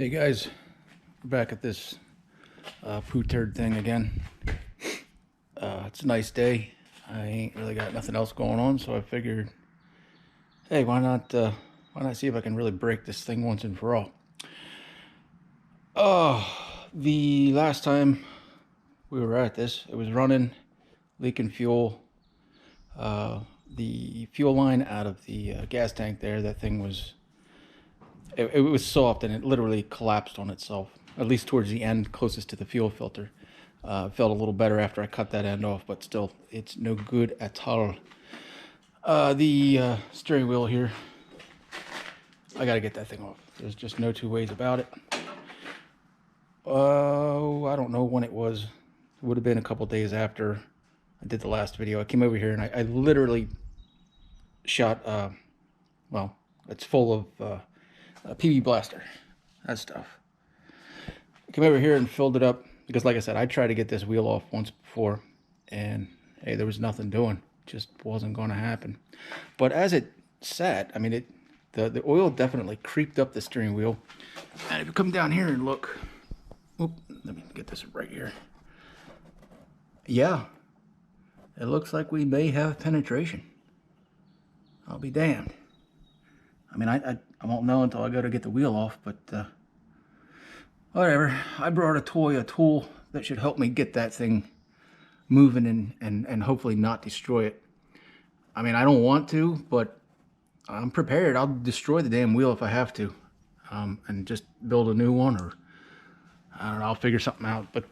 Hey guys, we're back at this poo turd thing again. It's a nice day. I ain't really got nothing else going on, so I figured, hey, why not see if I can really break this thing once and for all. The last time we were at this, it was running, leaking fuel. The fuel line out of the gas tank there, that thing was, it was soft and it literally collapsed on itself, at least towards the end closest to the fuel filter. Felt a little better after I cut that end off, but still, it's no good at all. The steering wheel here, I gotta get that thing off. There's just no two ways about it. I don't know when it was. It would have been a couple days after I did the last video. I came over here and I literally shot, well, it's full of PB blaster, that stuff. I came over here and filled it up because, like I said, I tried to get this wheel off once before, and hey, there was nothing doing. Just wasn't going to happen. But as it sat, I mean, the oil definitely creeped up the steering wheel. And if you come down here and look, oop, let me get this right here. Yeah, it looks like we may have penetration. I'll be damned. I mean, I won't know until I go to get the wheel off, but whatever. I brought a tool that should help me get that thing moving and hopefully not destroy it. I mean, I don't want to, but I'm prepared. I'll destroy the damn wheel if I have to, and just build a new one, or I don't know, I'll figure something out. But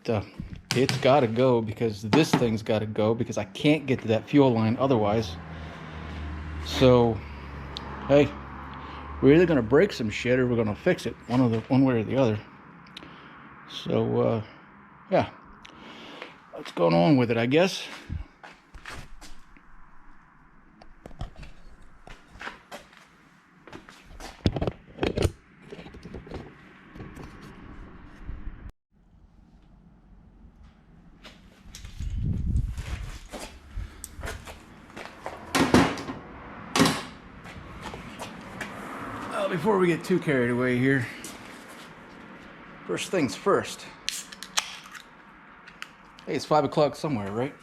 it's got to go, because this thing's got to go, because I can't get to that fuel line otherwise. So, hey, we're either going to break some shit or we're going to fix it, one way or the other. So, yeah, what's going on with it, I guess. Before we get too carried away here, first things first. Hey, it's 5 o'clock somewhere, right?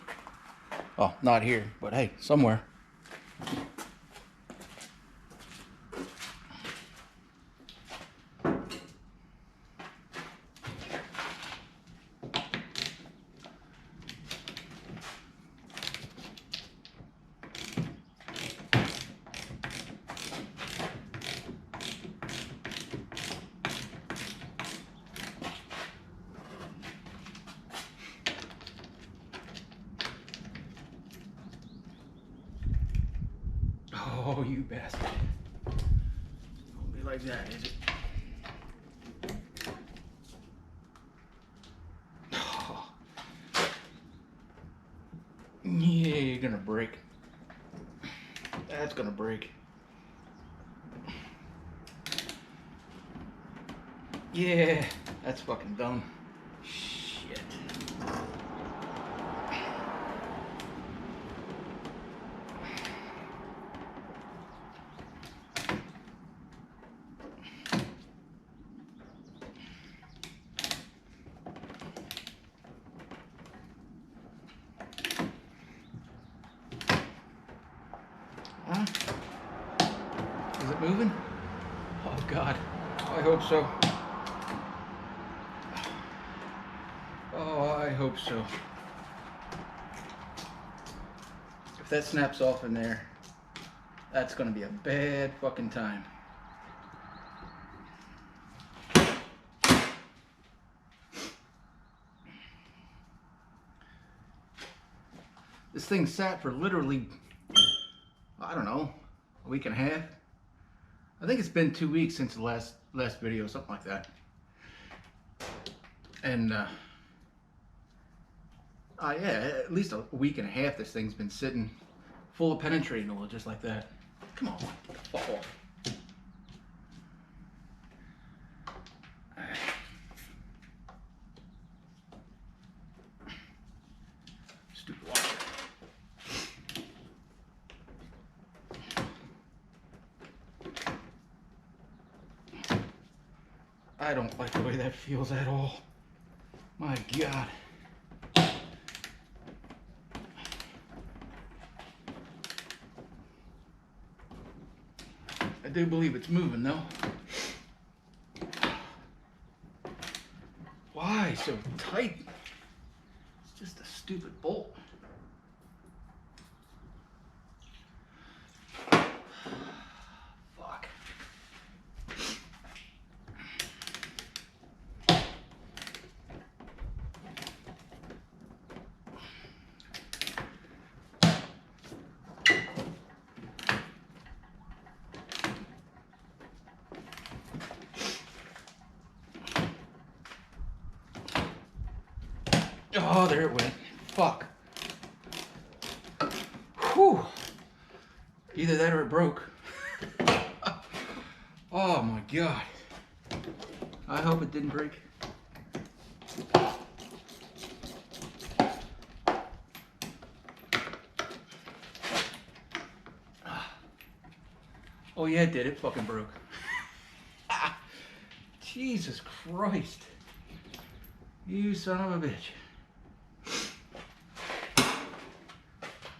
Oh, not here, but hey, somewhere. Oh, you bastard. Don't be like that, is it? Oh. Yeah, you're gonna break. That's gonna break. Yeah, that's fucking dumb. Shit. Huh? Is it moving? Oh God, I hope so. Oh, I hope so. If that snaps off in there, that's gonna be a bad fucking time. This thing sat for literally, I don't know, a week and a half. I think it's been 2 weeks since the last video, something like that. And yeah, at least a week and a half this thing's been sitting full of penetrating oil, just like that. Come on, get the fuck off. Stupid washer. I don't like the way that feels at all. My God. I do believe it's moving though. Why so tight? It's just a stupid bolt. Fuck. Oh, there it went. Fuck. Whew. Either that or it broke. Oh my God. I hope it didn't break. Oh yeah, it did. It fucking broke. Jesus Christ. You son of a bitch.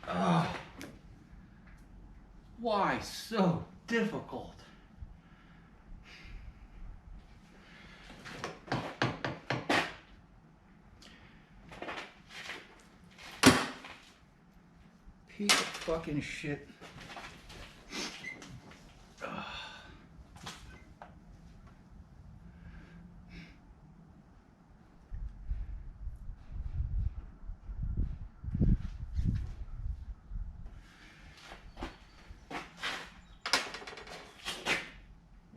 Oh. Why so difficult? Piece of fucking shit.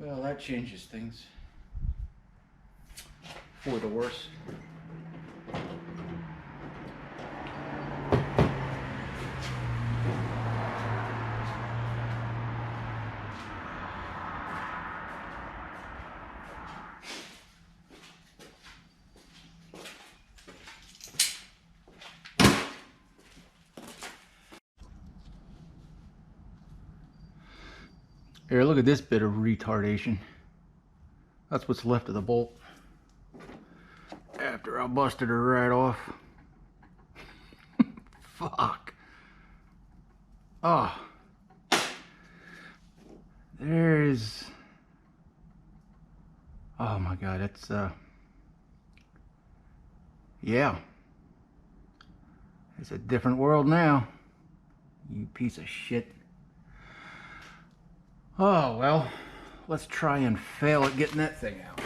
Well, that changes things for the worse. Here, look at this bit of retardation. That's what's left of the bolt after I busted her right off. Fuck. Oh. There's... Oh my God, it's yeah. It's a different world now. You piece of shit. Oh, well, let's try and fail at getting that thing out.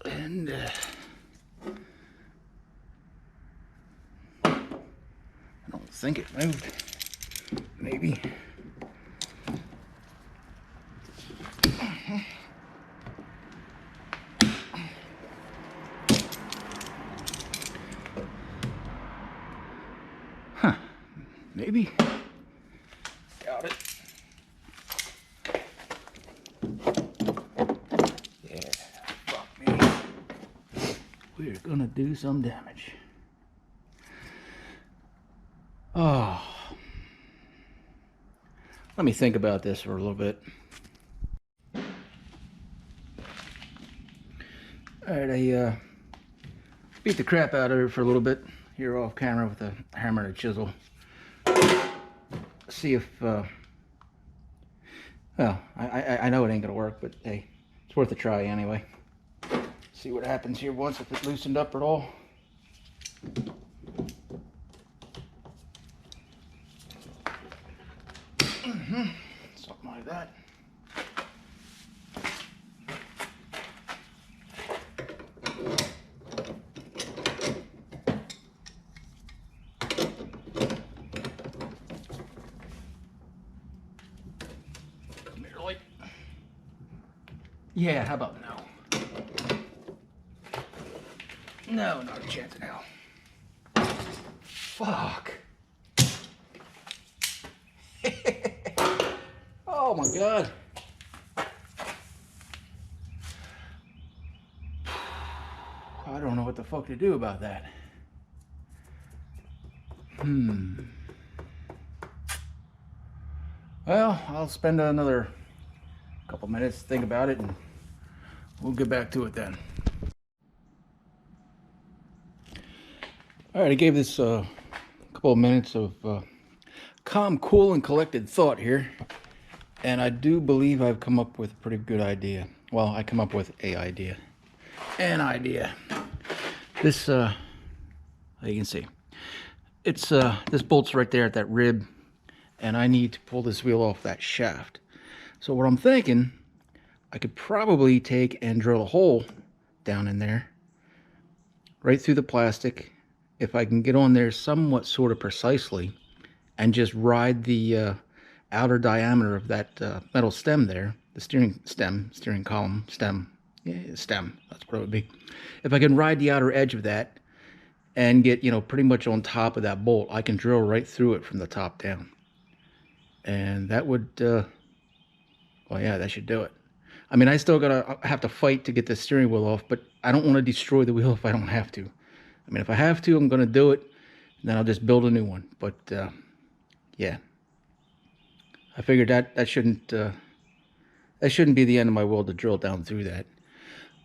And I don't think it moved. Maybe. Huh. Maybe. Got it. Yeah. Fuck me. We're gonna do some damage. Oh. Let me think about this for a little bit. Alright, I beat the crap out of her for a little bit here off camera with a hammer and a chisel. See if, well, I know it ain't gonna work, but hey, it's worth a try anyway. See what happens here once, if it loosened up at all. Something like that. Barely. Yeah, how about no? No, not a chance now. Fuck. my God. I don't know what the fuck to do about that. Well, I'll spend another couple minutes to think about it and we'll get back to it then. All right, I gave this a couple of minutes of calm, cool, and collected thought here. And I do believe I've come up with a pretty good idea. Well, I come up with an idea. This, you can see, it's this bolt's right there at that rib, and I need to pull this wheel off that shaft. So what I'm thinking, I could probably take and drill a hole down in there, right through the plastic, if I can get on there somewhat sort of precisely, and just ride the outer diameter of that metal stem there, the steering column, stem, yeah, stem, that's what it would be. If I can ride the outer edge of that and get, you know, pretty much on top of that bolt, I can drill right through it from the top down. And that would, well, yeah, that should do it. I mean, I still have to fight to get the steering wheel off, but I don't want to destroy the wheel if I don't have to. I mean, if I have to, I'm going to do it, and then I'll just build a new one. But, yeah. I figured that shouldn't be the end of my world to drill down through that.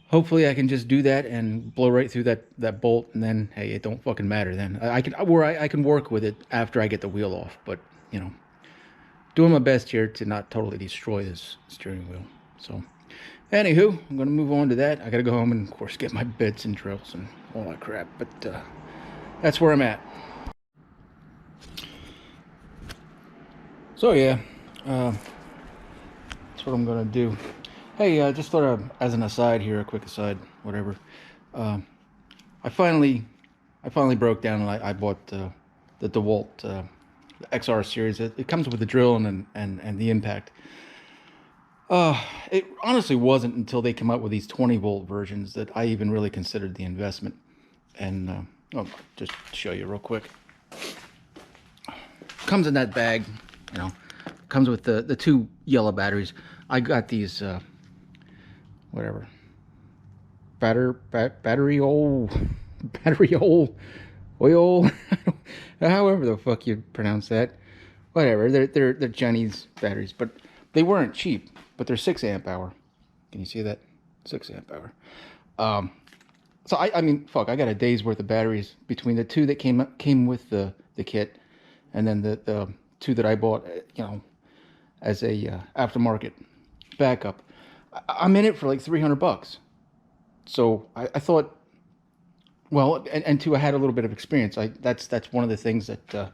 Hopefully I can just do that and blow right through that bolt, and then, hey, it don't fucking matter then. I can work with it after I get the wheel off, but, you know, doing my best here to not totally destroy this steering wheel. So, anywho, I'm going to move on to that. I got to go home and, of course, get my bits and drills and all that crap, but that's where I'm at. So, yeah, that's what I'm going to do. Hey, just thought of, as an aside here, a quick aside, whatever. I finally broke down and I bought the DeWalt the XR series. It comes with the drill and the impact. It honestly wasn't until they came out with these 20-volt versions that I even really considered the investment. And I'll just show you real quick. Comes in that bag, you know. Comes with the two yellow batteries. I got these whatever battery oil however the fuck you pronounce that. Whatever, they're Chinese batteries, but they weren't cheap. But they're 6 amp hour. Can you see that? 6 amp hour. So I mean, fuck, I got a day's worth of batteries between the two that came with the kit, and then the two that I bought, you know, as a aftermarket backup. I'm in it for like $300. So I thought, well, and two, I had a little bit of experience. That's one of the things that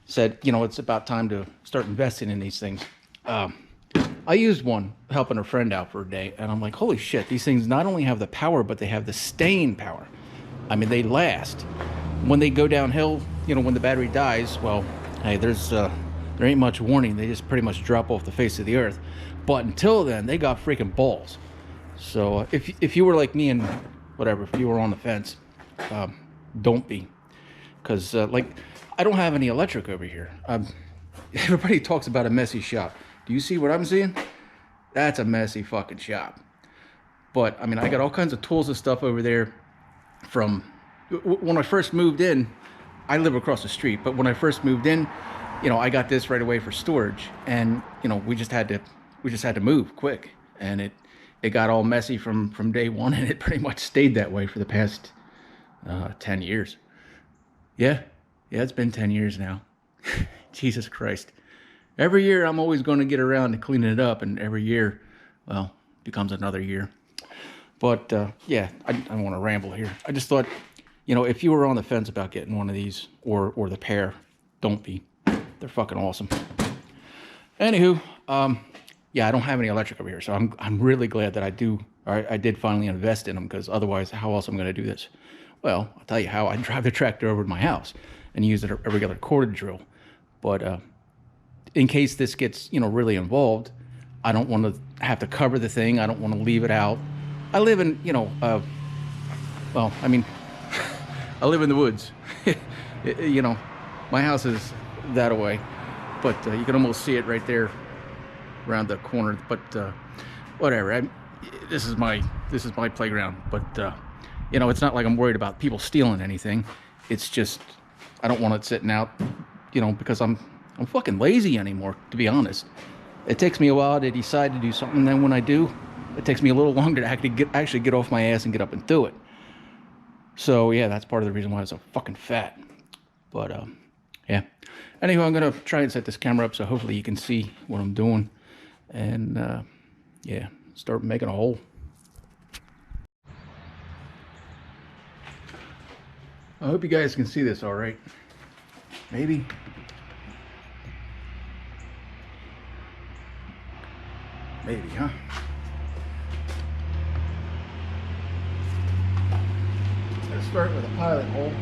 said, you know, it's about time to start investing in these things. I used one helping a friend out for a day, and I'm like, holy shit, these things not only have the power, but they have the staying power. I mean, they last. When they go downhill, you know, when the battery dies, well, hey, there ain't much warning. They just pretty much drop off the face of the earth. But until then, they got freaking balls. So if you were like me and whatever, if you were on the fence, don't be. Because, like, I don't have any electric over here. Everybody talks about a messy shop. Do you see what I'm seeing? That's a messy fucking shop. But, I mean, I got all kinds of tools and stuff over there from... When I first moved in, I live across the street, but when I first moved in, you know, I got this right away for storage. And, you know, we just had to move quick. And it got all messy from day one, and it pretty much stayed that way for the past 10 years. Yeah, it's been 10 years now. Jesus Christ. Every year I'm always going to get around to cleaning it up, and every year, well, becomes another year. But, yeah, I don't want to ramble here. I just thought, you know, if you were on the fence about getting one of these, or the pair, don't be. They're fucking awesome. Anywho, yeah, I don't have any electric over here, so I'm really glad that I did finally invest in them, because otherwise, how else am I going to do this? Well, I'll tell you how. I drive the tractor over to my house and use a regular corded drill. But in case this gets, you know, really involved, I don't want to have to cover the thing. I don't want to leave it out. I live in, you know, well, I mean, I live in the woods. You know, my house is that away, but you can almost see it right there around the corner, but whatever. This is my playground, but you know, it's not like I'm worried about people stealing anything. It's just I don't want it sitting out, you know, because I'm fucking lazy anymore, to be honest. It takes me a while to decide to do something, and then when I do, it takes me a little longer to actually get off my ass and get up and do it. So yeah, that's part of the reason why I'm so fucking fat. But yeah. Anyway, I'm gonna try and set this camera up so hopefully you can see what I'm doing, and yeah, start making a hole. I hope you guys can see this all right. Maybe. Maybe, huh? Let's start with a pilot hole.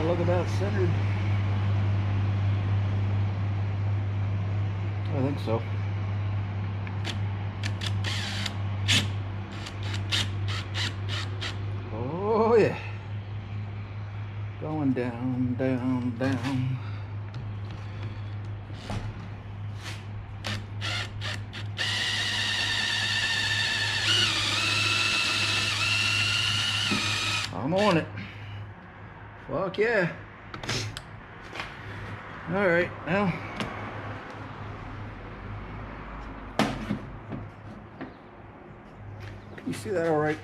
Look about centered. I think so. Oh yeah. Going down, down, down. I'm on it. Fuck yeah. All right, now. Can you see that all right?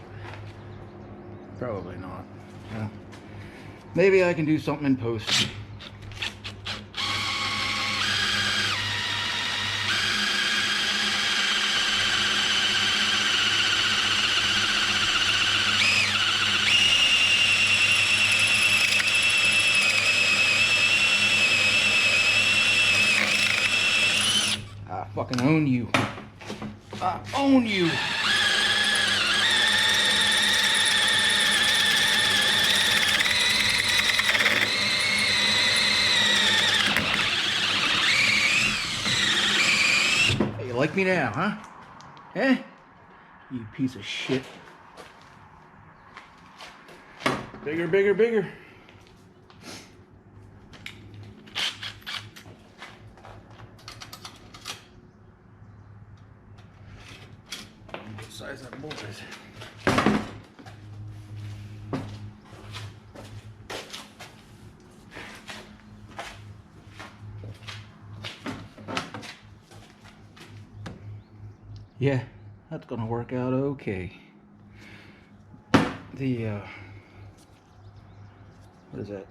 Probably not. Yeah. Maybe I can do something in post. I fucking own you. I own you. Hey, you like me now, huh? Eh? You piece of shit. Bigger, bigger, bigger. What size that bolt is? Yeah, that's gonna work out okay. The what is that?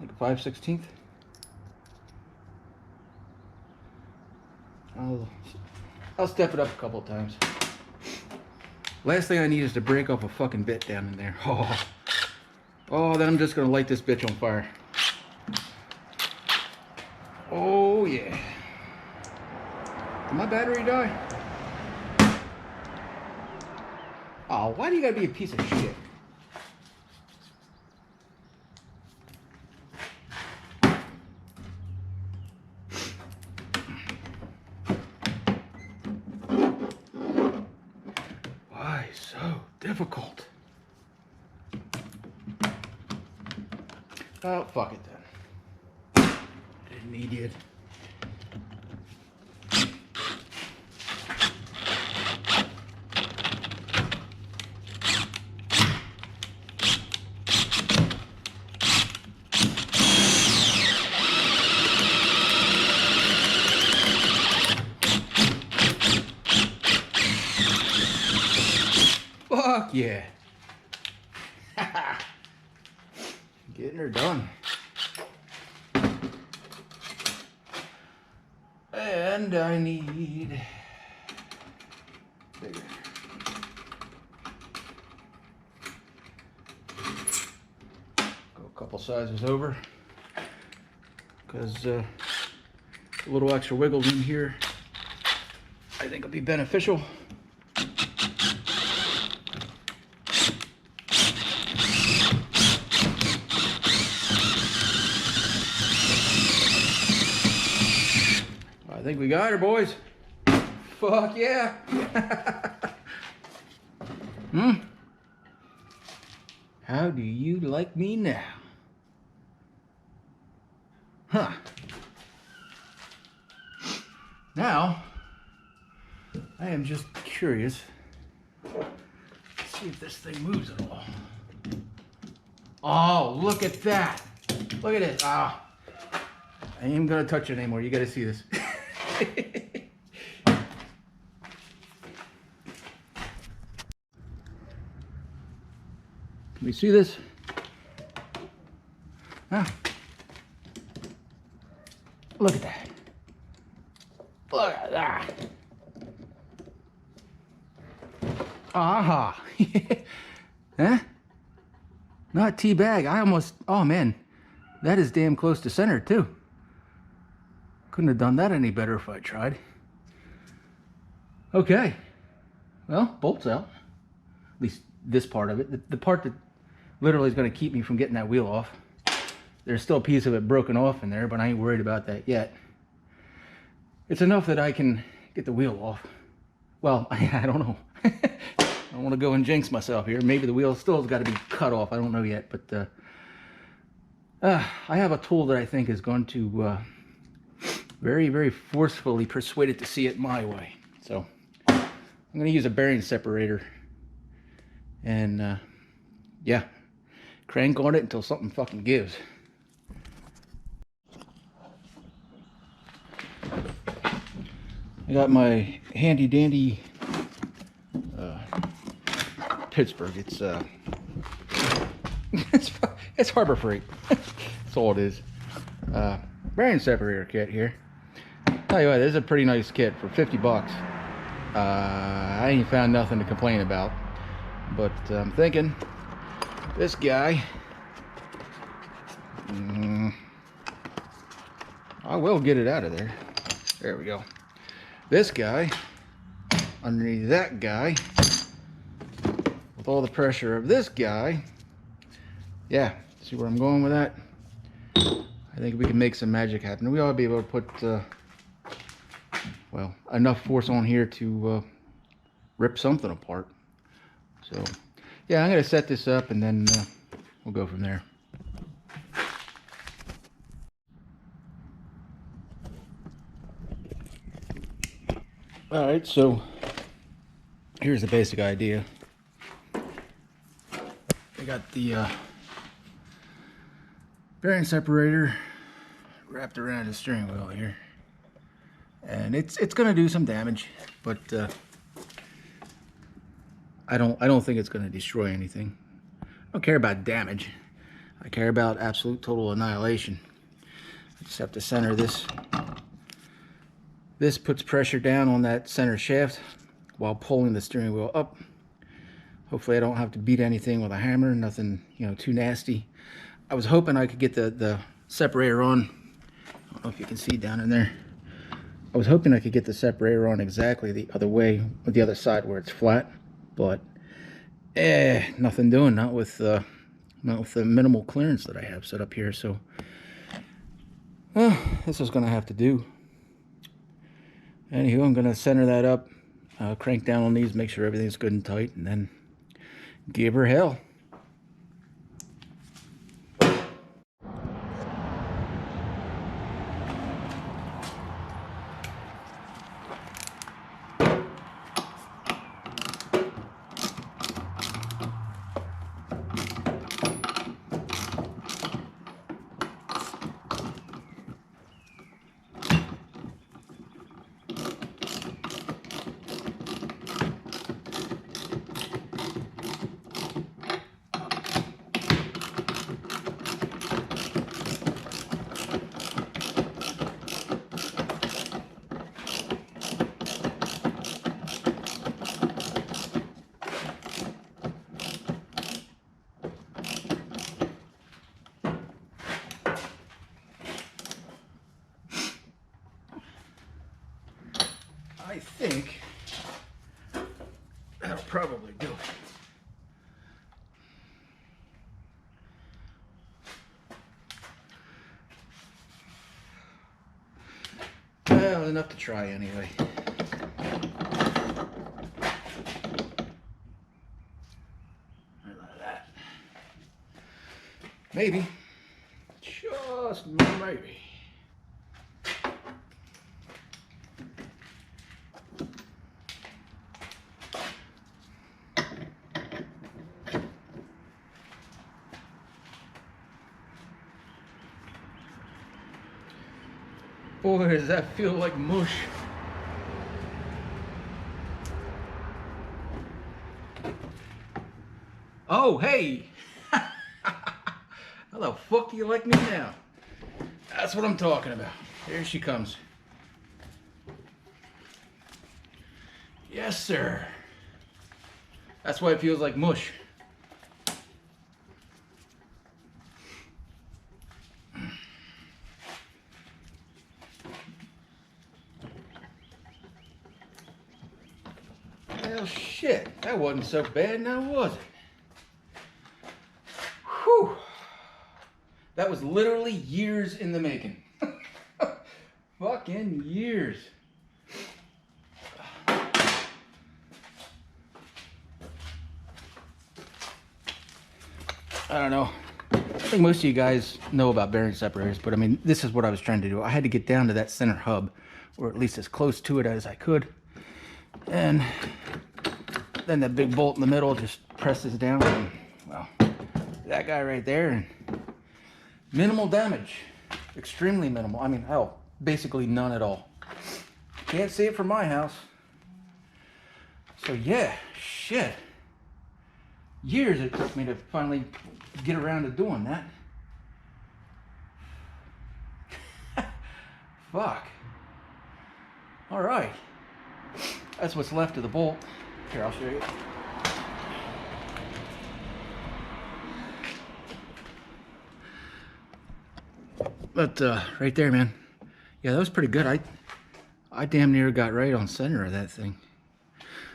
Like a 5/16? I'll step it up a couple of times. Last thing I need is to break off a fucking bit down in there. Oh, then I'm just gonna light this bitch on fire. Oh yeah. Did my battery die? Oh, why do you gotta be a piece of shit? Why so difficult? Oh, fuck it then. Didn't need it. Fuck yeah. Getting her done. And I need bigger. Go a couple sizes over, because a little extra wiggle in here I think will be beneficial. I think we got her, boys. Fuck yeah. How do you like me now? Huh. Now, I am just curious to see if this thing moves at all. Oh, look at that. Look at it. Ah. I ain't gonna touch it anymore. You gotta see this. Can we see this? Ah. Look at that. Look at that. Aha. Huh? Not teabag. I almost, oh man, that is damn close to center too. Couldn't have done that any better if I tried. Okay. Well, bolt's out. At least this part of it. The part that literally is going to keep me from getting that wheel off. There's still a piece of it broken off in there, but I ain't worried about that yet. It's enough that I can get the wheel off. Well, I don't know. I don't want to go and jinx myself here. Maybe the wheel still has got to be cut off. I don't know yet, but I have a tool that I think is going to very, very forcefully persuade it to see it my way. So I'm going to use a bearing separator and yeah, crank on it until something fucking gives. I got my handy dandy Pittsburgh. It's it's Harbor Freight. That's all it is. Bearing separator kit here. Tell you what, this is a pretty nice kit for 50 bucks. I ain't found nothing to complain about, but I'm thinking this guy, I will get it out of there. There we go. This guy underneath that guy with all the pressure of this guy. Yeah, see where I'm going with that? I think we can make some magic happen. We ought to be able to put well, enough force on here to rip something apart. So yeah, I'm gonna set this up and then we'll go from there. All right, so here's the basic idea. I got the bearing separator wrapped around the steering wheel here, and it's gonna do some damage, but I don't think it's gonna destroy anything. I don't care about damage. I care about absolute total annihilation. I just have to center this. This puts pressure down on that center shaft while pulling the steering wheel up. Hopefully I don't have to beat anything with a hammer, nothing, you know, too nasty. I was hoping I could get the separator on. I don't know if you can see down in there. I was hoping I could get the separator on exactly the other way, with the other side where it's flat, but nothing doing, not with the minimal clearance that I have set up here. So this is gonna have to do. Anywho, I'm gonna center that up, crank down on these, make sure everything's good and tight, and then give her hell. I think that'll probably do it. Well, enough to try anyway. Like that. Maybe. Just maybe. Boy, does that feel like mush. Oh, hey! How the fuck do you like me now? That's what I'm talking about. Here she comes. Yes, sir. That's why it feels like mush. Well, shit. That wasn't so bad now, was it? Whew. That was literally years in the making. Fucking years. I don't know. I think most of you guys know about bearing separators, but I mean, this is what I was trying to do. I had to get down to that center hub, or at least as close to it as I could. And then that big bolt in the middle just presses down, and, well, that guy right there, and minimal damage. Extremely minimal. I mean, hell, basically none at all. Can't see it from my house. So yeah, shit. Years it took me to finally get around to doing that. Fuck. All right. That's what's left of the bolt. Here, I'll show you. But right there, man. Yeah, that was pretty good. I damn near got right on center of that thing.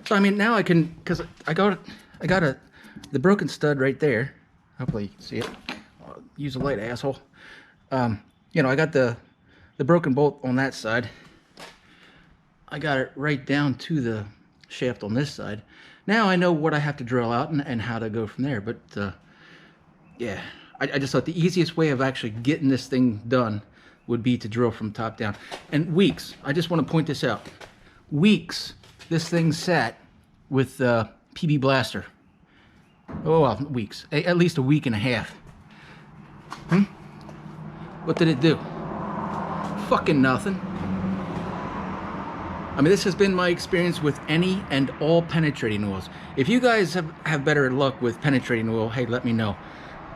So I mean, now I can, because I got the broken stud right there. Hopefully you can see it. I'll use a light, asshole. You know, I got the broken bolt on that side. I got it right down to the shaft on this side. Now I know what I have to drill out and how to go from there. But yeah, I just thought the easiest way of actually getting this thing done would be to drill from top down. And weeks, I just want to point this out. Weeks, this thing sat with PB Blaster. Oh, well, weeks. At least a week and a half. What did it do? Fucking nothing. I mean, this has been my experience with any and all penetrating oils. If you guys have better luck with penetrating oil, hey, let me know.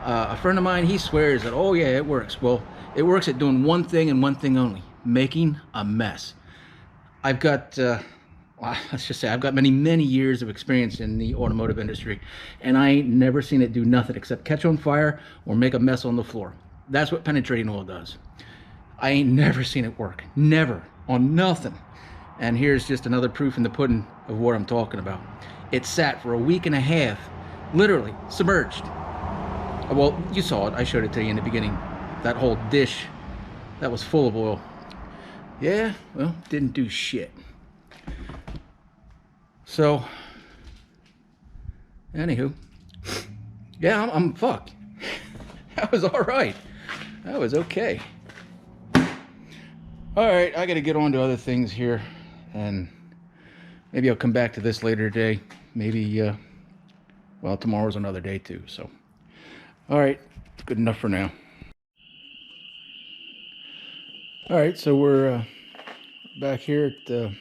A friend of mine, he swears that, oh yeah, it works. Well, it works at doing one thing and one thing only, making a mess. I've got, well, let's just say, I've got many years of experience in the automotive industry, and I ain't never seen it do nothing except catch on fire or make a mess on the floor. That's what penetrating oil does. I ain't never seen it work. Never. On nothing. And here's just another proof in the pudding of what I'm talking about. It sat for a week and a half, literally submerged. Well, you saw it. I showed it to you in the beginning. That whole dish, that was full of oil. Yeah, well, didn't do shit. So, anywho, yeah, I'm fucked. That was all right. That was okay. All right, I got to get on to other things here, and maybe I'll come back to this later today. Maybe, well, tomorrow's another day too. So, all right, it's good enough for now. All right, so we're back here at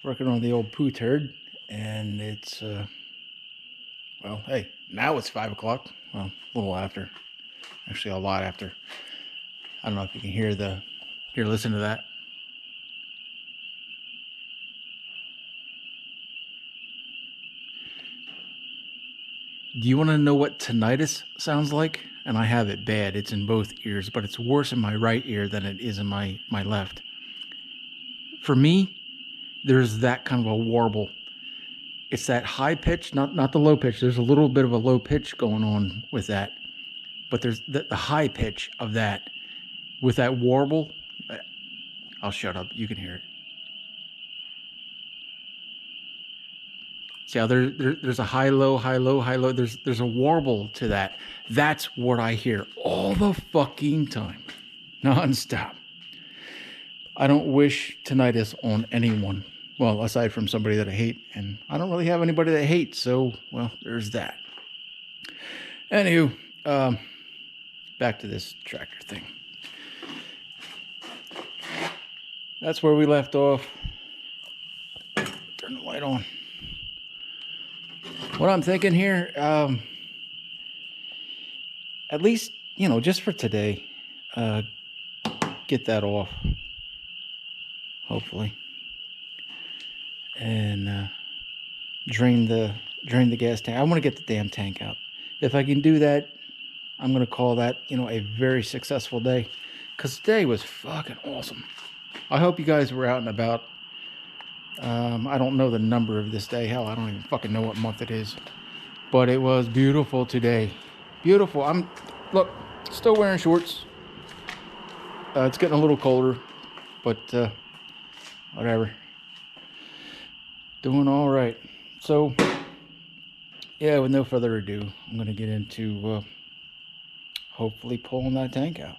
working on the old poo turd, and it's well, hey, now it's 5 o'clock. Well, a little after, actually a lot after. I don't know if you can hear listen to that. Do you want to know what tinnitus sounds like? And I have it bad. It's in both ears, but it's worse in my right ear than it is in my left. For me, there's that kind of a warble. It's that high pitch, not the low pitch. There's a little bit of a low pitch going on with that. But there's the high pitch of that with that warble. I'll shut up. You can hear it. See how there's a high, low, high, low, high, low. There's a warble to that. That's what I hear all the fucking time. Non-stop. I don't wish tinnitus on anyone. Well, aside from somebody that I hate. And I don't really have anybody that I hate. So, well, there's that. Anywho, back to this tractor thing. That's where we left off. Turn the light on. What I'm thinking here, at least, you know, just for today, get that off, hopefully, and drain the gas tank. I want to get the damn tank out. If I can do that, I'm gonna call that, you know, a very successful day, because today was fucking awesome. I hope you guys were out and about. I don't know the number of this day. Hell, I don't even fucking know what month it is. But it was beautiful today. Beautiful. Look, still wearing shorts. It's getting a little colder, but whatever. Doing all right. So, yeah, with no further ado, I'm going to get into hopefully pulling that tank out.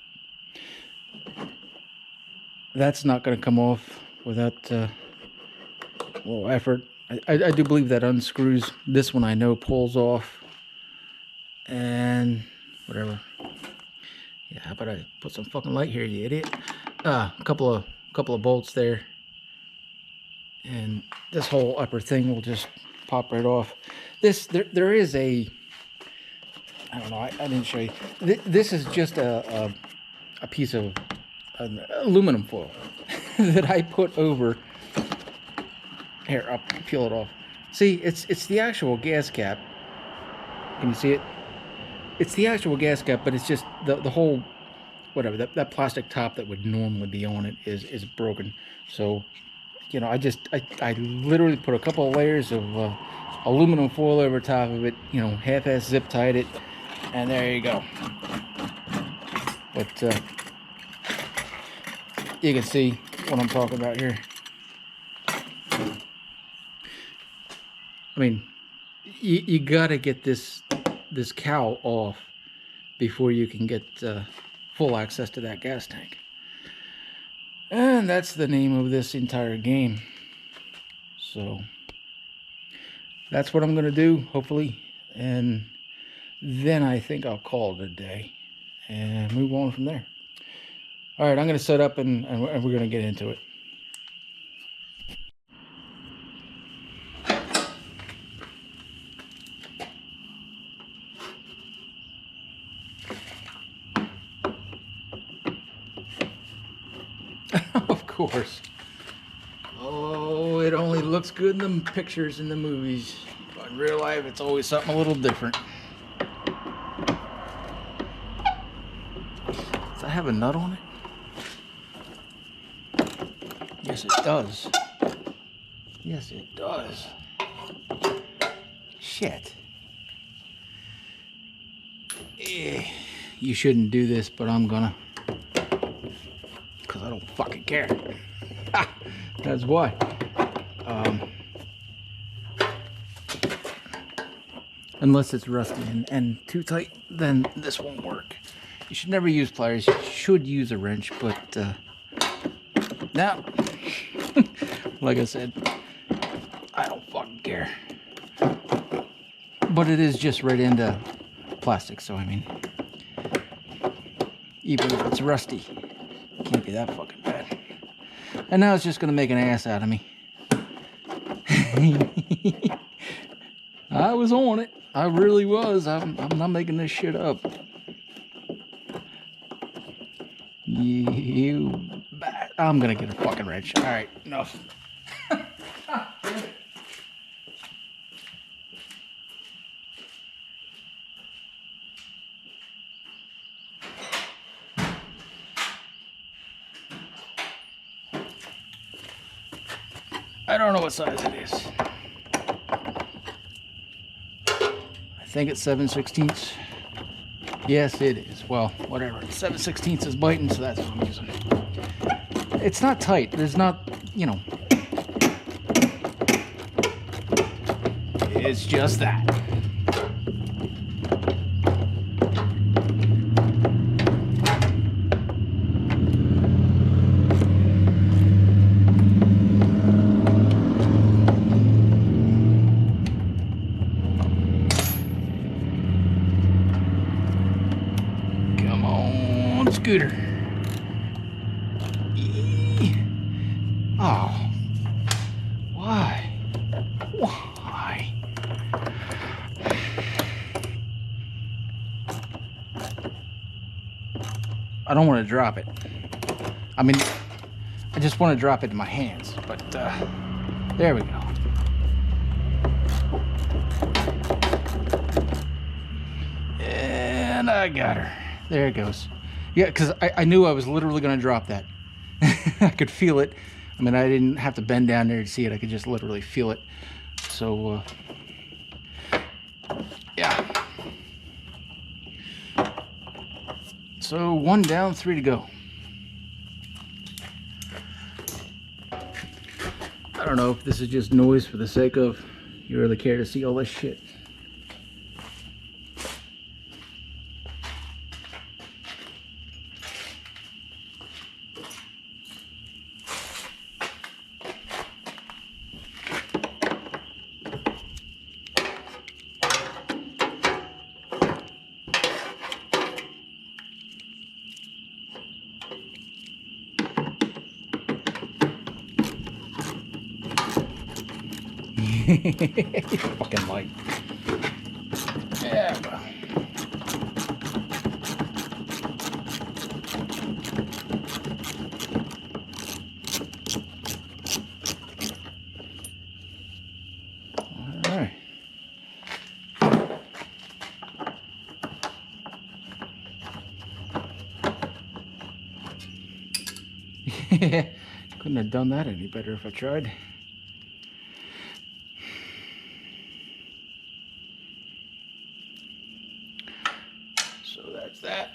That's not going to come off without a little effort. I do believe that unscrews. This one I know pulls off. And whatever. Yeah, how about I put some fucking light here, you idiot? A couple of bolts there. And this whole upper thing will just pop right off. There is a, I don't know, I didn't show you. This is just a piece of aluminum foil that I put over. Here, I'll peel it off. See, it's the actual gas cap. Can you see it? It's the actual gas cap, but it's just the whole, whatever, that plastic top that would normally be on it is broken. So, you know, I literally put a couple of layers of aluminum foil over top of it, you know, half-ass zip tied it, and there you go. But you can see what I'm talking about here. I mean, you gotta get this cowl off before you can get full access to that gas tank. And that's the name of this entire game. So that's what I'm gonna do, hopefully, and then I think I'll call it a day and move on from there. All right, I'm gonna set up and we're gonna get into it. Of course. Oh, it only looks good in the pictures in the movies. But in real life, it's always something a little different. Does that have a nut on it? Yes, it does. Yes, it does. Shit. You shouldn't do this, but I'm gonna. Because I don't fucking care. That's why. Unless it's rusty and too tight, then this won't work. You should never use pliers. You should use a wrench, but now, like I said, I don't fucking care. But it is just right into plastic, so I mean, even if it's rusty, it can't be that fucking bad. And now it's just gonna make an ass out of me. I was on it. I really was. I'm not making this shit up. I'm gonna get a fucking wrench. All right, enough. I don't know what size it is. I think it's 7/16. Yes, it is. Well, whatever. 7/16 is biting, so that's what I'm using. It's not tight. There's not, you know. It's just that. Come on, scooter. Oh, why? Why? I don't want to drop it. I mean, I just want to drop it in my hands, but there we go. And I got her. There it goes. Yeah, because I knew I was literally going to drop that. I could feel it. I mean, I didn't have to bend down there to see it. I could just literally feel it. So, yeah. So, 1 down, 3 to go. I don't know if this is just noise for the sake of you really care to see all this shit. Fucking light. Yeah, well. All right. Couldn't have done that any better if I tried. So that's that.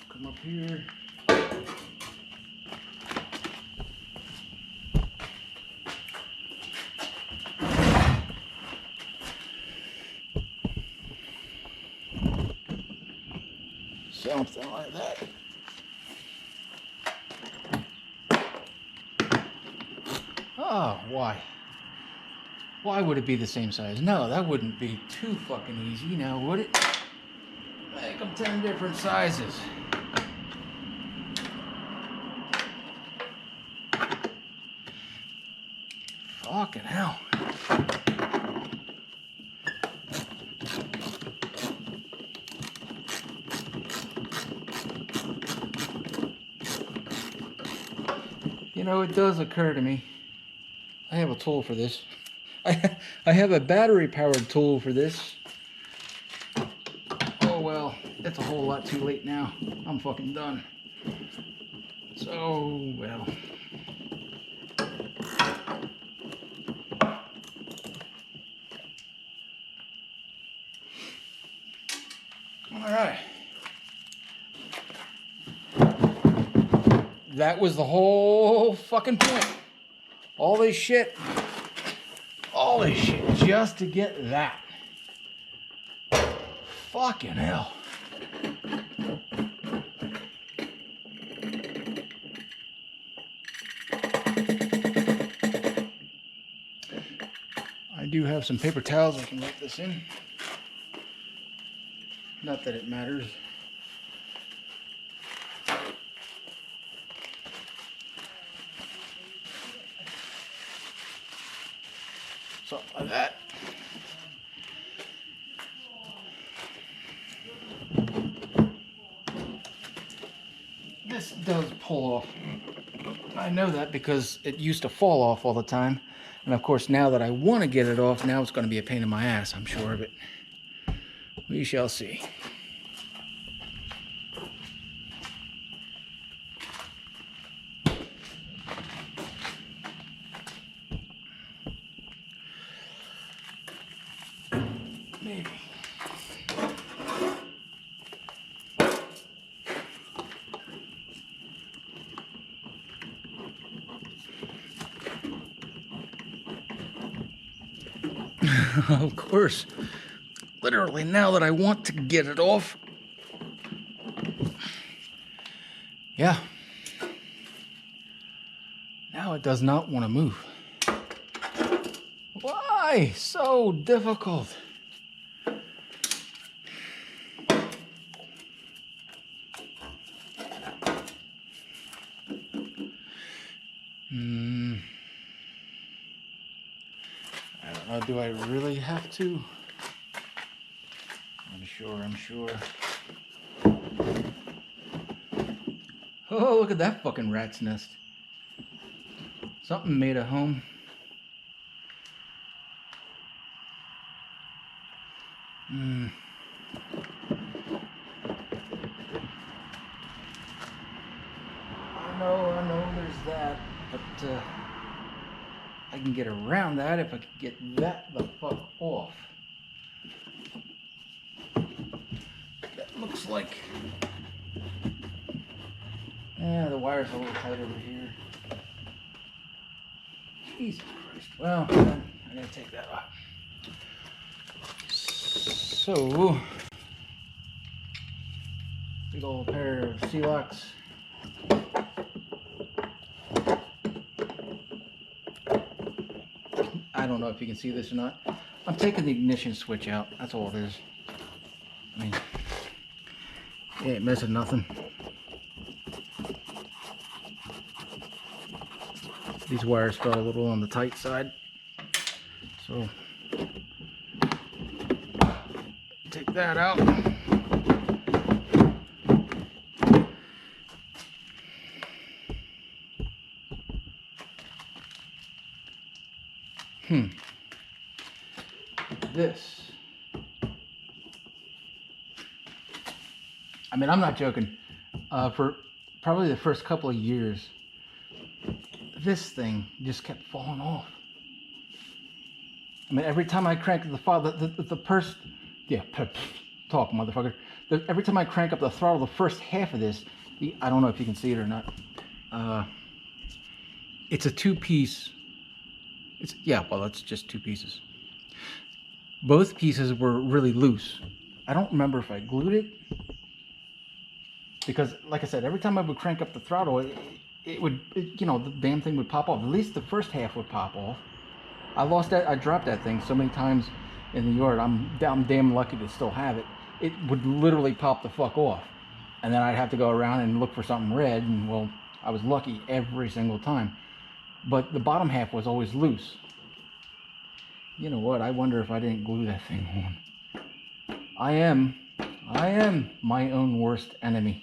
Come up here. Something like that. Oh, why? Why would it be the same size? No, that wouldn't be too fucking easy now, would it? Make them 10 different sizes. Fucking hell. You know, it does occur to me, I have a tool for this. I have a battery-powered tool for this. Oh well, it's a whole lot too late now. I'm fucking done. So, well. Alright. That was the whole fucking point. All this shit just to get that. Fucking hell. I do have some paper towels I can wipe this in. Not that it matters. Something like that. This does pull off. I know that because it used to fall off all the time. And of course, now that I want to get it off, now it's going to be a pain in my ass, I'm sure of it. We shall see. Maybe. Of course. Literally, now that I want to get it off. Yeah. Now it does not want to move. Why so difficult? I don't know, do I really have to? I'm sure. Oh, look at that fucking rat's nest. Something made a home. I know there's that, but I can get around that if I can get that the fuck off. That looks like... Yeah, the wire's a little tight over here. Jesus Christ. Well, I gotta take that off. So, big old pair of C-locks. I don't know if you can see this or not. I'm taking the ignition switch out. That's all it is. I mean, it ain't missing nothing. These wires fell a little on the tight side. So, take that out. This. I mean, I'm not joking. For probably the first couple of years, this thing just kept falling off. I mean, every time I crank talk, motherfucker. Every time I crank up the throttle, the first half of this, I don't know if you can see it or not. It's a two-piece. Well, it's just two pieces. Both pieces were really loose. I don't remember if I glued it, because, like I said, every time I would crank up the throttle, the damn thing would pop off. At least the first half would pop off. I dropped that thing so many times in the yard. I'm damn lucky to still have it. It would literally pop the fuck off, and then I'd have to go around and look for something red. And well, I was lucky every single time. But the bottom half was always loose. You know what? I wonder if I didn't glue that thing on. I am my own worst enemy.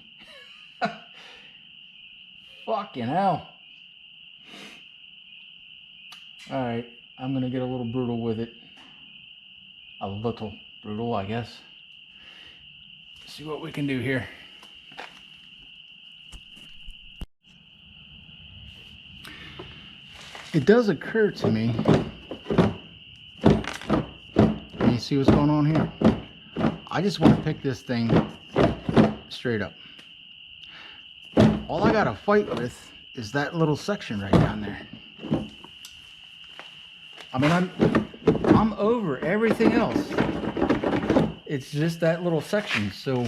Fucking hell. Alright, I'm gonna get a little brutal with it. A little brutal, I guess. See what we can do here. It does occur to me. You see what's going on here? I just want to pick this thing straight up. All I gotta fight with is that little section right down there. I mean, I'm over everything else. It's just that little section. So,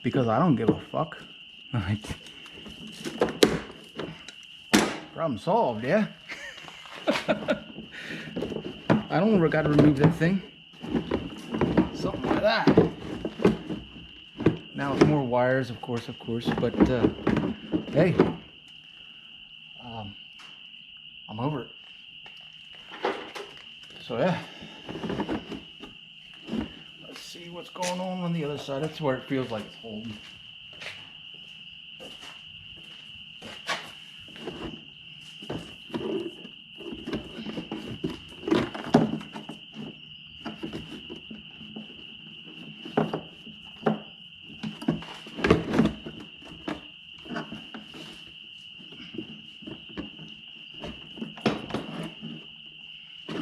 because I don't give a fuck. Problem solved, yeah? I don't gotta remove that thing. Something like that. Now it's more wires, of course, but hey, I'm over it. So yeah, let's see what's going on the other side. That's where it feels like it's holding.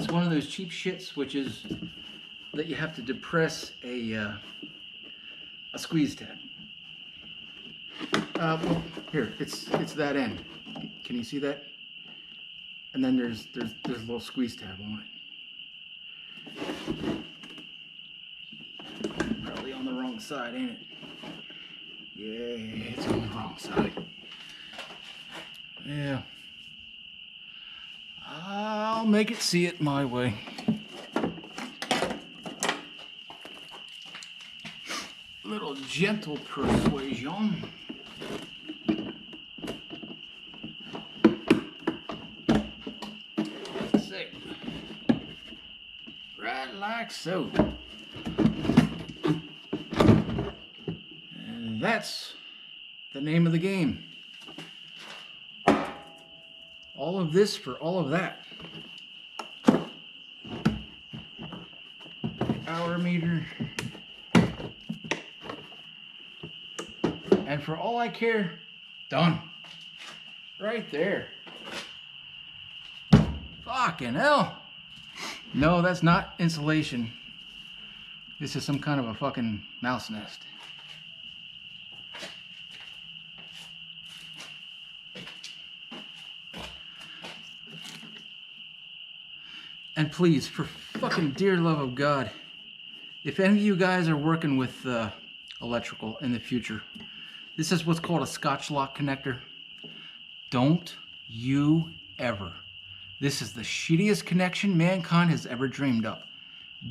One of those cheap shit switches that you have to depress a squeeze tab. Well, here, it's that end. Can you see that? And then there's a little squeeze tab on side, ain't it? Yeah, it's on the wrong side. Yeah. I'll make it see it my way. Little gentle persuasion. Let's see. Right like so. And that's the name of the game. All of this for all of that. Hour meter. And for all I care, done. Right there. Fucking hell. No, that's not insulation. This is some kind of a fucking mouse nest. And please, for fucking dear love of God, if any of you guys are working with electrical in the future, this is what's called a Scotch lock connector. Don't you ever. This is the shittiest connection mankind has ever dreamed up.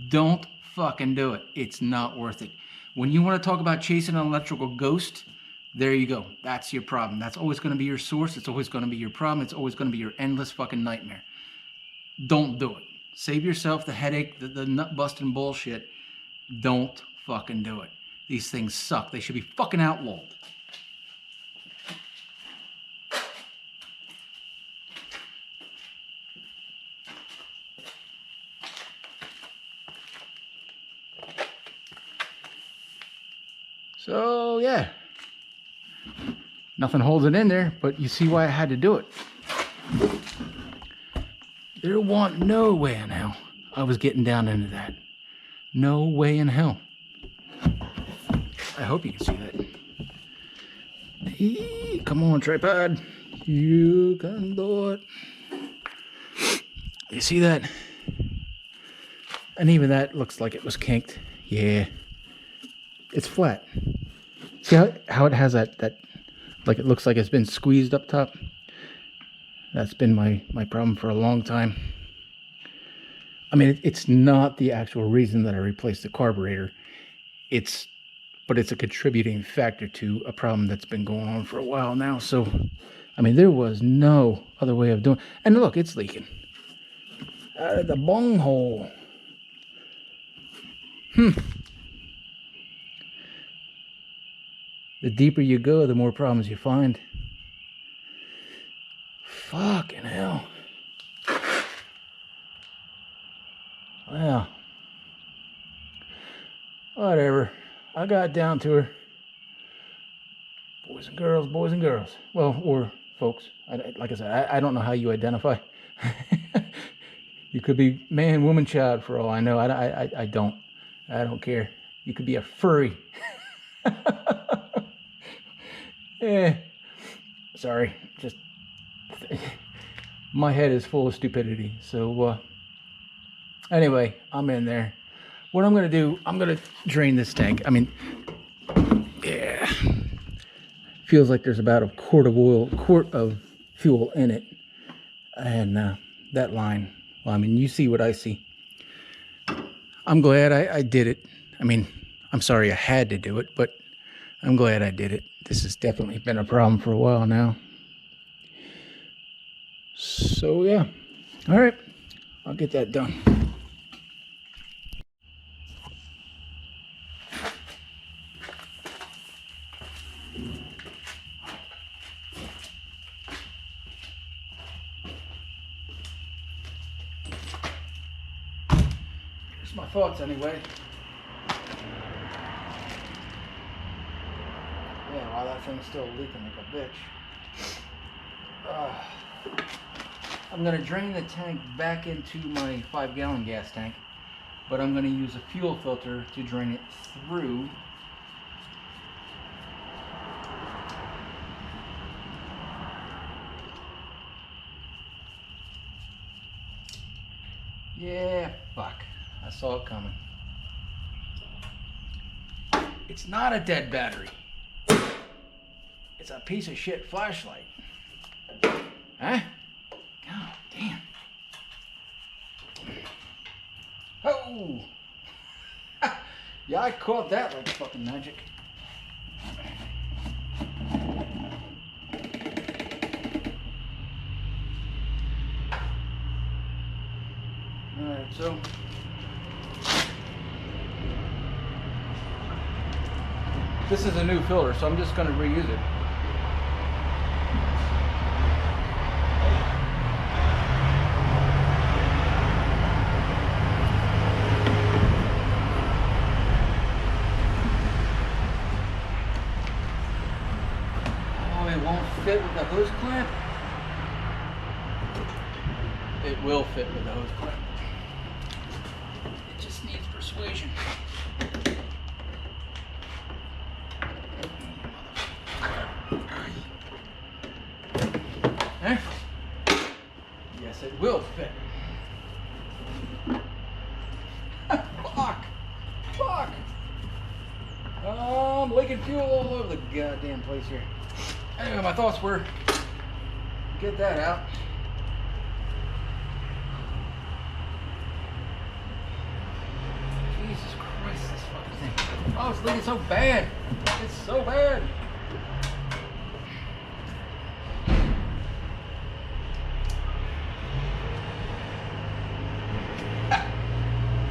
Don't fucking do it. It's not worth it. When you want to talk about chasing an electrical ghost, there you go. That's your problem. That's always going to be your source. It's always going to be your problem. It's always going to be your endless fucking nightmare. Don't do it. Save yourself the headache, the nut busting bullshit. Don't fucking do it. These things suck. They should be fucking outlawed. So yeah, nothing holds it in there, but you see why I had to do it. There want no way in hell I was getting down into that. No way in hell. I hope you can see that. Eee, come on, tripod. You can do it. You see that? And even that looks like it was kinked. Yeah. It's flat. See how it has that like it looks like it's been squeezed up top? That's been my problem for a long time. I mean, it's not the actual reason that I replaced the carburetor. But it's a contributing factor to a problem that's been going on for a while now. So, I mean, there was no other way of doing it. And look, it's leaking. Out of the bunghole. The deeper you go, the more problems you find. Fucking hell. Well, whatever. I got down to her. Boys and girls, boys and girls. Well, or folks. Like I said, I don't know how you identify. You could be man, woman, child for all I know. I don't care. You could be a furry. Eh, sorry, just my head is full of stupidity. So anyway, I'm in there. What I'm gonna do, I'm gonna drain this tank. I mean, yeah, feels like there's about a quart of fuel in it, and that line. Well, I mean, you see what I see. I'm glad I did it. I mean, I'm sorry I had to do it, but I'm glad I did it. This has definitely been a problem for a while now. So yeah, all right, I'll get that done. Here's my thoughts anyway. Yeah, while that thing's still leaking like a bitch. I'm going to drain the tank back into my 5-gallon gas tank, but I'm going to use a fuel filter to drain it through. Yeah, fuck. I saw it coming. It's not a dead battery. It's a piece of shit flashlight. Huh? God damn. Oh! Yeah, I caught that like fucking magic. Alright, so this is a new filter, so I'm just going to reuse it. Oh, it won't fit with the hose clamp? It will fit with the hose clamp. It just needs persuasion. Eh? Yes, it will fit. Fuck! Fuck! Oh, I'm leaking fuel all over the goddamn place here. Anyway, my thoughts were, get that out. Jesus Christ, this fucking thing. Oh, it's leaking so bad. It's so bad.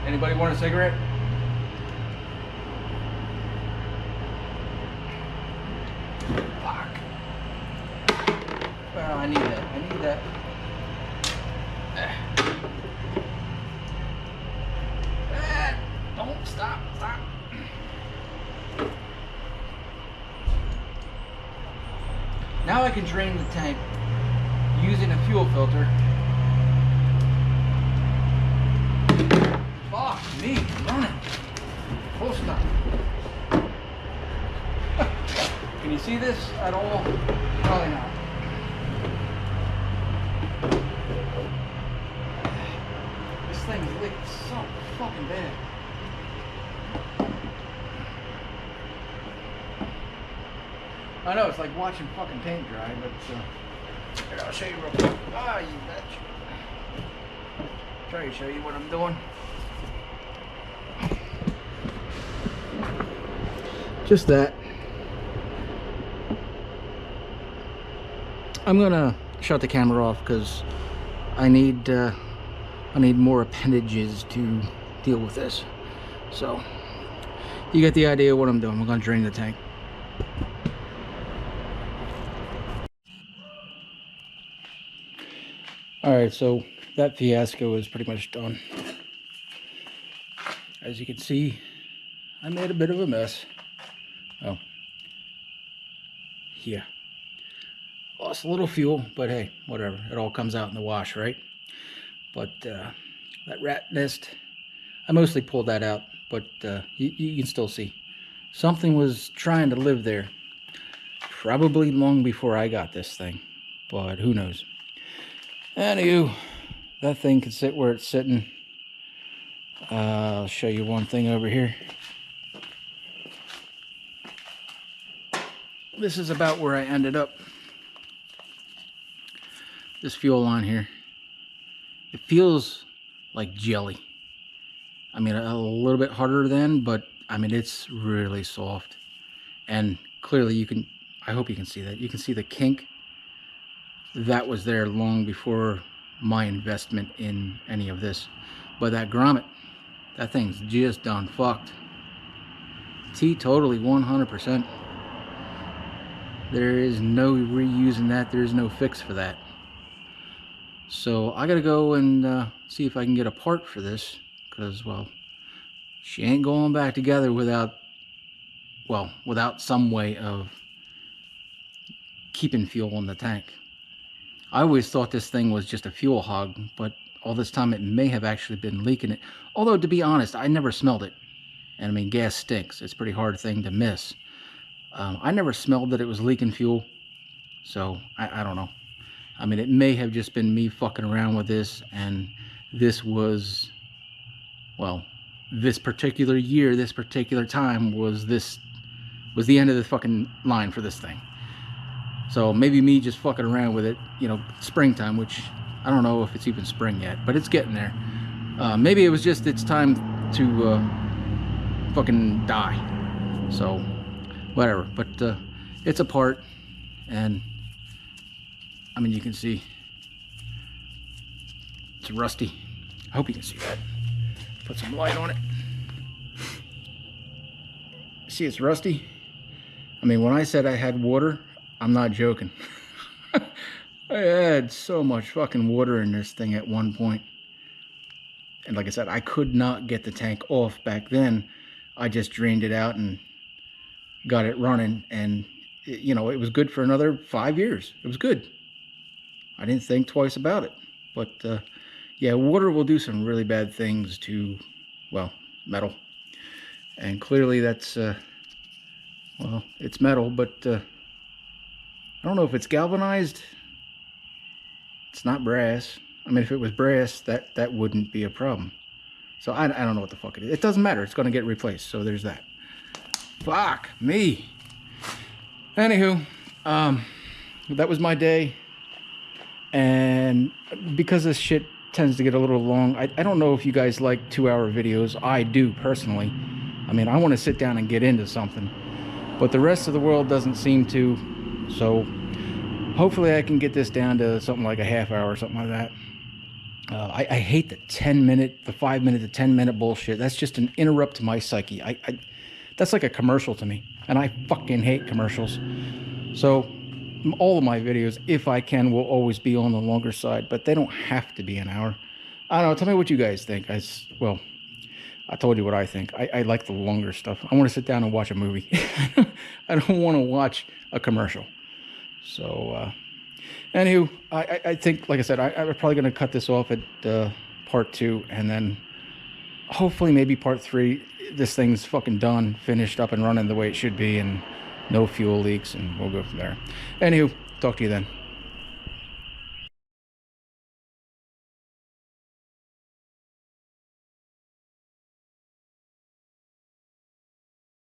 Anybody want a cigarette? Fuck. Well, I need that. I need that. Don't stop. Stop. Now I can drain the tank using a fuel filter. Fuck me, running. Full stop. Can you see this at all? Probably not. This thing's leaked so fucking bad. I know, it's like watching fucking paint dry, but here, I'll show you real quick. Ah, you betcha. Try to show you what I'm doing. Just that. I'm gonna shut the camera off because I need more appendages to deal with this. So you get the idea of what I'm doing. I'm gonna drain the tank. All right, so that fiasco is pretty much done. As you can see, I made a bit of a mess. Oh, yeah. Lost a little fuel, but hey, whatever. It all comes out in the wash, right? But that rat nest, I mostly pulled that out, but you can still see. Something was trying to live there. Probably long before I got this thing, but who knows. Anywho, that thing can sit where it's sitting. I'll show you one thing over here. This is about where I ended up. This fuel line here. It feels like jelly. I mean, a little bit harder than, but I mean, it's really soft. And clearly you can, I hope you can see that. You can see the kink. That was there long before my investment in any of this. But that grommet, that thing's just done fucked. Totally 100%. There is no reusing that. There's no fix for that. So I gotta go and see if I can get a part for this, because, well, she ain't going back together without, well, without some way of keeping fuel in the tank. I always thought this thing was just a fuel hog, but all this time it may have actually been leaking it. Although, to be honest, I never smelled it. And I mean, gas stinks. It's a pretty hard thing to miss. I never smelled that it was leaking fuel. So, I don't know. I mean, it may have just been me fucking around with this, and this was, well, this particular year, this particular time was this was the end of the fucking line for this thing. So maybe me just fucking around with it, you know, springtime, which I don't know if it's even spring yet, but it's getting there. Maybe it was just it's time to fucking die. So whatever, but it's apart, and I mean, you can see it's rusty. I hope you can see that. Put some light on it. See, it's rusty. I mean, when I said I had water, I'm not joking. I had so much fucking water in this thing at one point. And like I said, I could not get the tank off back then. I just drained it out and got it running. And, you know, it was good for another 5 years. It was good. I didn't think twice about it. But, yeah, water will do some really bad things to, well, metal. And clearly that's, well, it's metal, but I don't know if it's galvanized. It's not brass. I mean, if it was brass, that wouldn't be a problem. So I don't know what the fuck it is. It doesn't matter. It's going to get replaced. So there's that. Fuck me. Anywho, that was my day. And because this shit tends to get a little long, I don't know if you guys like 2-hour videos. I do, personally. I mean, I want to sit down and get into something. But the rest of the world doesn't seem to. So hopefully I can get this down to something like a half hour or something like that. I hate the 10-minute, the 5-minute, the 10-minute bullshit. That's just an interrupt to my psyche. That's like a commercial to me. And I fucking hate commercials. So all of my videos, if I can, will always be on the longer side. But they don't have to be an hour. I don't know. Tell me what you guys think. Well, I told you what I think. I like the longer stuff. I want to sit down and watch a movie. I don't want to watch a commercial. So, anywho, I think, like I said, I'm probably going to cut this off at part 2. And then hopefully maybe part 3, this thing's fucking done, finished up and running the way it should be. And no fuel leaks. And we'll go from there. Anywho, talk to you then.